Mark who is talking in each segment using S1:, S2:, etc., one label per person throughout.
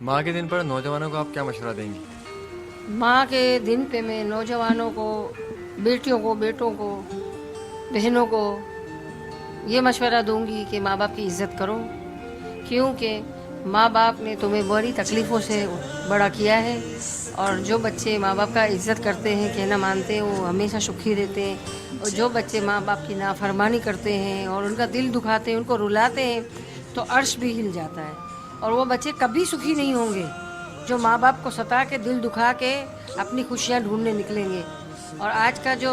S1: माँ के दिन पर नौजवानों को आप क्या मशवरा देंगी?
S2: माँ के दिन पे मैं नौजवानों को, बेटियों को, बेटों को, बहनों को ये मशवरा दूंगी कि माँ बाप की इज़्ज़त करो, क्योंकि माँ बाप ने तुम्हें बड़ी तकलीफ़ों से बड़ा किया है। और जो बच्चे माँ बाप का इज़्ज़त करते हैं, कहना मानते हैं, वो हमेशा सुखी रहते हैं। और जो बच्चे माँ बाप की नाफरमानी करते हैं और उनका दिल दुखाते हैं, उनको रुलाते हैं, तो अर्श भी हिल जाता है। और वो बच्चे कभी सुखी नहीं होंगे जो माँ बाप को सता के, दिल दुखा के अपनी खुशियाँ ढूंढने निकलेंगे। और आज का जो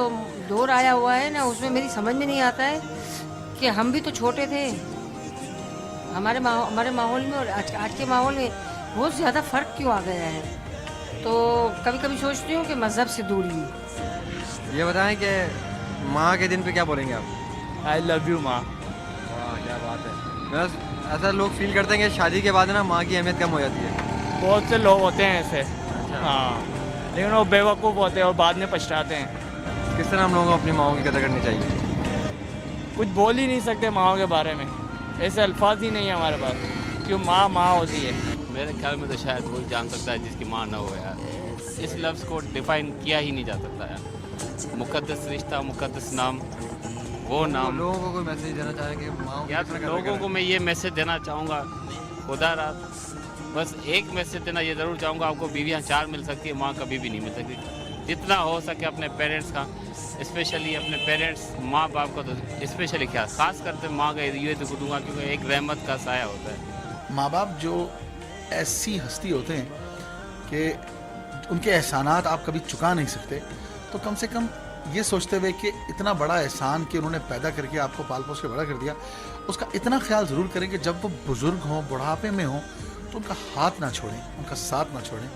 S2: दौर आया हुआ है ना, उसमें मेरी समझ में नहीं आता है कि हम भी तो छोटे थे, हमारे माहौल में और आज के माहौल में बहुत ज़्यादा फ़र्क क्यों आ गया है। तो कभी कभी सोचती हूँ कि मज़हब से दूरी।
S1: ये बताएं कि माँ के दिन पे क्या बोलेंगे आप?
S3: आई लव यू माँ।
S1: वाह, क्या बात है। बस ऐसा लोग फील करते हैं कि शादी के बाद ना माँ की अहमियत कम हो जाती है।
S3: बहुत से लोग होते हैं ऐसे। हाँ, लेकिन वो बेवकूफ़ होते हैं और बाद में पछताते हैं।
S1: किस तरह हम लोगों को अपनी माँओं की कदर करनी चाहिए?
S3: कुछ बोल ही नहीं सकते माँओं के बारे में, ऐसे अल्फाज ही नहीं है हमारे पास, क्यों माँ माँ होती है।
S4: मेरे ख्याल में तो शायद वो जान सकता है जिसकी माँ ना हो यार। इस लफ्ज़ को डिफाइन किया ही नहीं जा सकता यार। मुक़द्दस रिश्ता, मुक़द्दस नाम, वो नाम।
S1: लोगों को कोई मैसेज देना चाहें कि माँ
S4: यार लोगों को मैं ये मैसेज देना चाहूँगा, खुदा रात बस एक मैसेज देना ये ज़रूर चाहूँगा, आपको बीवियाँ 4 मिल सकती है, माँ कभी भी नहीं मिल सकती। जितना हो सके अपने पेरेंट्स का, स्पेशली अपने पेरेंट्स, माँ बाप का तो स्पेशली क्या खास करते माँ का ये तो दूंगा, क्योंकि एक रहमत का साया होता है।
S5: माँ बाप जो ऐसी हस्ती होते हैं कि उनके एहसानात आप कभी चुका नहीं सकते, तो कम से कम ये सोचते हुए कि इतना बड़ा एहसान कि उन्होंने पैदा करके आपको पाल पोस के बड़ा कर दिया, उसका इतना ख्याल ज़रूर करें कि जब वो बुज़ुर्ग हों, बुढ़ापे में हों, तो उनका हाथ ना छोड़ें, उनका साथ ना छोड़ें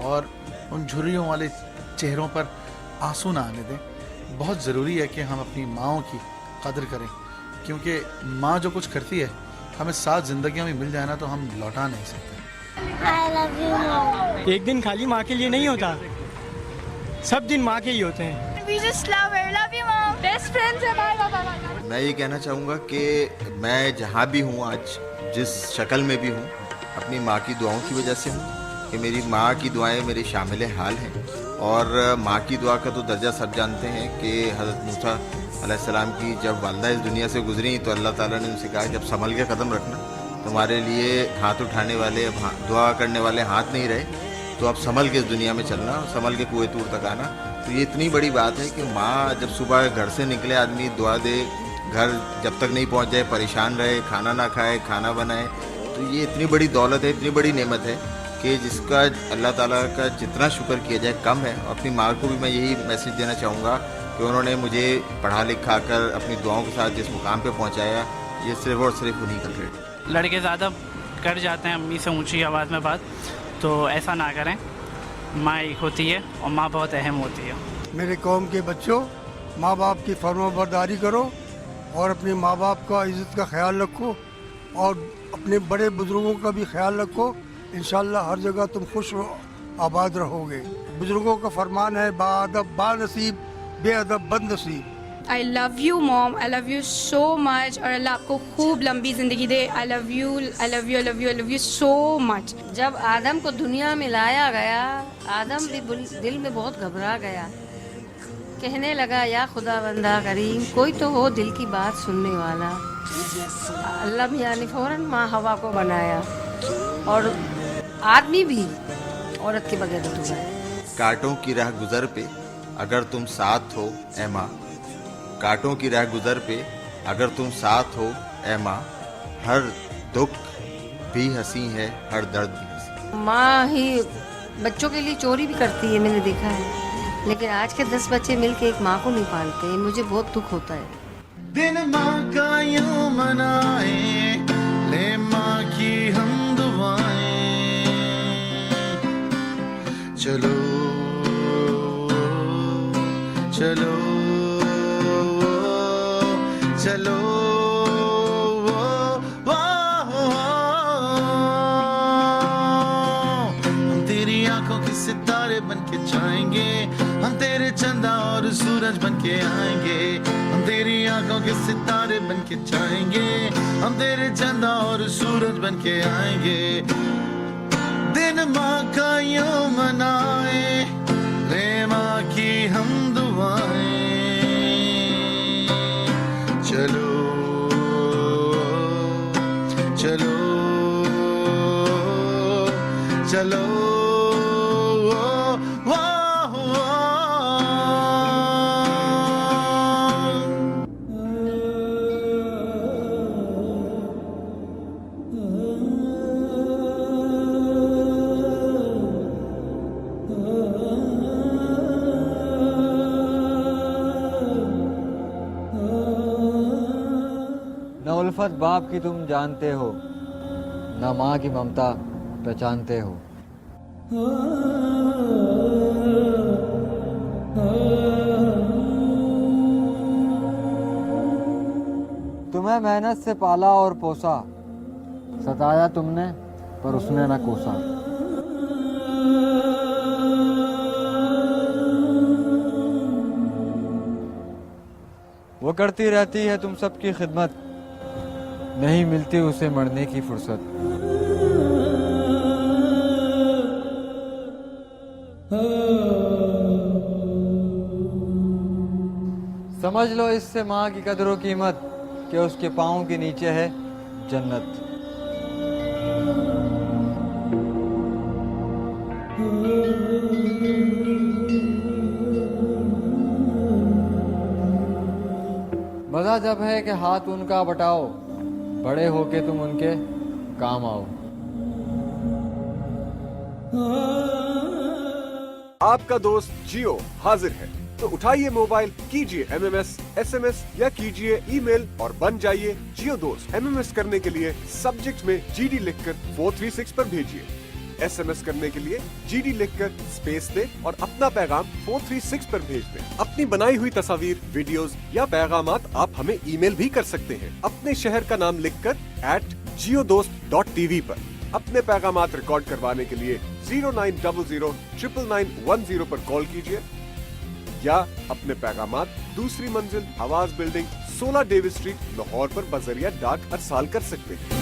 S5: और उन झुर्रियों वाले चेहरों पर आंसू ना आने दें। बहुत ज़रूरी है कि हम अपनी माँओं की कदर करें, क्योंकि माँ जो कुछ करती है हमें 7 ज़िंदगियाँ में मिल जाए ना तो हम लौटा नहीं सकते।
S6: I love you, Mom.
S7: एक दिन खाली माँ के लिए नहीं होता, सब दिन माँ के ही होते हैं।
S6: We just love her. Love you, Mom. Best friends है bye bye bye.
S8: मैं ये कहना चाहूँगा कि मैं जहाँ भी हूँ आज, जिस शक्ल में भी हूँ, अपनी माँ की दुआओं की वजह से हूँ कि मेरी माँ की दुआएं मेरे शामिल हाल हैं। और माँ की दुआ का तो दर्जा सब जानते हैं कि हज़रत मूसा अलैहिस्सलाम की जब वालदा इस दुनिया से गुजरी तो अल्लाह ताला ने उनसे कहा जब संभल के कदम रखना, तुम्हारे लिए हाथ उठाने वाले, दुआ करने वाले हाथ नहीं रहे, तो अब संभल के इस दुनिया में चलना, संभल के कुएं तूर तक आना। तो ये इतनी बड़ी बात है कि माँ जब सुबह घर से निकले, आदमी दुआ दे, घर जब तक नहीं पहुँच जाए परेशान रहे, खाना ना खाए, खाना बनाए, तो ये इतनी बड़ी दौलत है, इतनी बड़ी नेमत है कि जिसका अल्लाह ताला का जितना शुक्र किया जाए कम है। अपनी माँ को भी मैं यही मैसेज देना चाहूँगा कि उन्होंने मुझे पढ़ा लिखा कर अपनी दुआओं के साथ जिस मुकाम पे पहुँचाया, ये सिर्फ और सिर्फ उन्हीं का क्रेडिट।
S9: लड़के ज़्यादा कर जाते हैं अम्मी से ऊंची आवाज़ में बात, तो ऐसा ना करें। माँ एक होती है और माँ बहुत अहम होती है।
S10: मेरे कौम के बच्चों, माँ बाप की फरमाबरदारी करो और अपने माँ बाप का इज़्ज़त का ख्याल रखो और अपने बड़े बुज़ुर्गों का भी ख्याल रखो। इंशाल्लाह हर जगह तुम खुश आबाद रहोगे। बुज़ुर्गों का फरमान है, बाअदब बानसीब, बेअदब बदनसीब।
S6: I love you, Mom. I love you so much. और अल्लाह आपको खूब लंबी ज़िंदगी दे। I love you, I love you, I love you, I love you so much.
S2: जब आदम को दुनिया में लाया गया, आदम भी दिल में बहुत घबरा गया, कहने लगा या खुदा बंदा करीम, कोई तो हो दिल की बात सुनने वाला। अल्लाह मियां ने फौरन माँ हवा को बनाया और आदमी भी औरत के बगैर अधूरा है।
S8: कांटों की राह गुजर पे अगर तुम साथ हो ए माँ, कांटों की राह गुजर पे अगर तुम साथ हो ए माँ, हर दुख भी हंसी है, हर दर्द भी हंसी।
S2: माँ ही बच्चों के लिए चोरी भी करती है, मैंने देखा है, लेकिन आज के 10 बच्चे मिलके एक माँ को नहीं पालते। मुझे बहुत दुख होता है।
S11: दिन माँ का यूं मनाए, ले माँ की हम दुआएं, चलो चलो चलो हम तेरी आंखों के सितारे बन के जाएंगे, हम तेरे चंदा और सूरज बन के आएंगे। हम तेरी आंखों के सितारे बन के जाएंगे, हम तेरे चंदा और सूरज बन के आएंगे। दिन माँ का यूं मनाए, ले माँ की हम दुआएं। चलो चलो चलो
S1: न उल्फत बाप की तुम जानते हो, न माँ की ममता पहचानते हो। तुम्हें मेहनत से पाला और पोसा, सताया तुमने पर उसने न कोसा। वो करती रहती है तुम सबकी खिदमत, नहीं मिलती उसे मरने की फुर्सत। समझ लो इससे माँ की कदर व कीमत कि उसके पाँव के नीचे है जन्नत। मजा जब है कि हाथ उनका बटाओ, बड़े होके तुम उनके काम आओ।
S12: आपका दोस्त जियो हाजिर है, तो उठाइए मोबाइल, कीजिए MMS, SMS या कीजिए ईमेल और बन जाइए जियो दोस्त। MMS करने के लिए सब्जेक्ट में GD लिखकर 436 पर भेजिए। SMS करने के लिए GD लिखकर स्पेस दें और अपना पैगाम 436 पर भेज दें। अपनी बनाई हुई तस्वीर, वीडियोस या पैगामात आप हमें ईमेल भी कर सकते हैं अपने शहर का नाम लिखकर @jiodost.tv पर। अपने पैगामात रिकॉर्ड करवाने के लिए 0900 99910 पर कॉल कीजिए या अपने पैगामात दूसरी मंजिल, आवाज बिल्डिंग, 16 डेविस स्ट्रीट, लाहौर पर बजरिया डाक अरसाल कर सकते हैं।